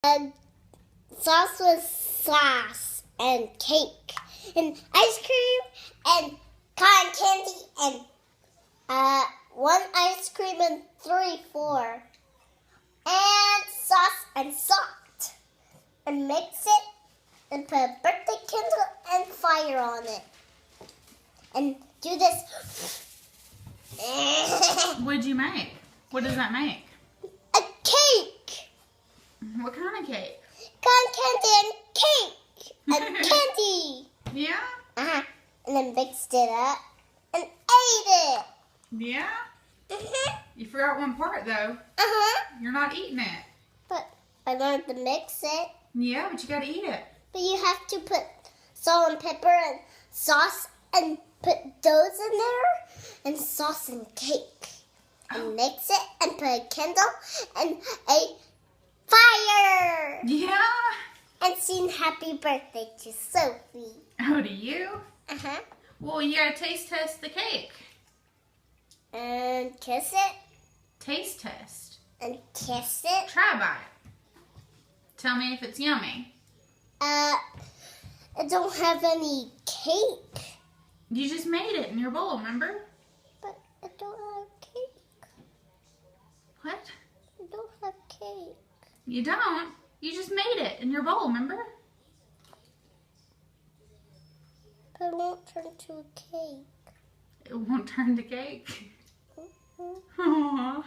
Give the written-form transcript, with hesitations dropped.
And sauce with sauce and cake and ice cream and cotton candy and one ice cream and 4 and sauce and salt and mix it and put a birthday candle and fire on it and do this. What'd you make? What does that make? A cake. What kind of cake? Cotton candy and cake and candy. Yeah? And then mixed it up and ate it. Yeah? You forgot one part though. You're not eating it. But I learned to mix it. Yeah, but you gotta eat it. But you have to put salt and pepper and sauce and put those in there and sauce and cake. And mix it and put a candle and a fire. Yeah? And sing happy birthday to Sophie. Oh, do you? Uh-huh. Well, you gotta taste test the cake. And kiss it. Taste test. And kiss it. Try bite. Tell me if it's yummy. I don't have any cake. You just made it in your bowl, remember? But I don't have cake. What? I don't have cake. You don't? You just made it in your bowl, remember? But it won't turn to a cake. It won't turn to cake. Mm-hmm. Aww.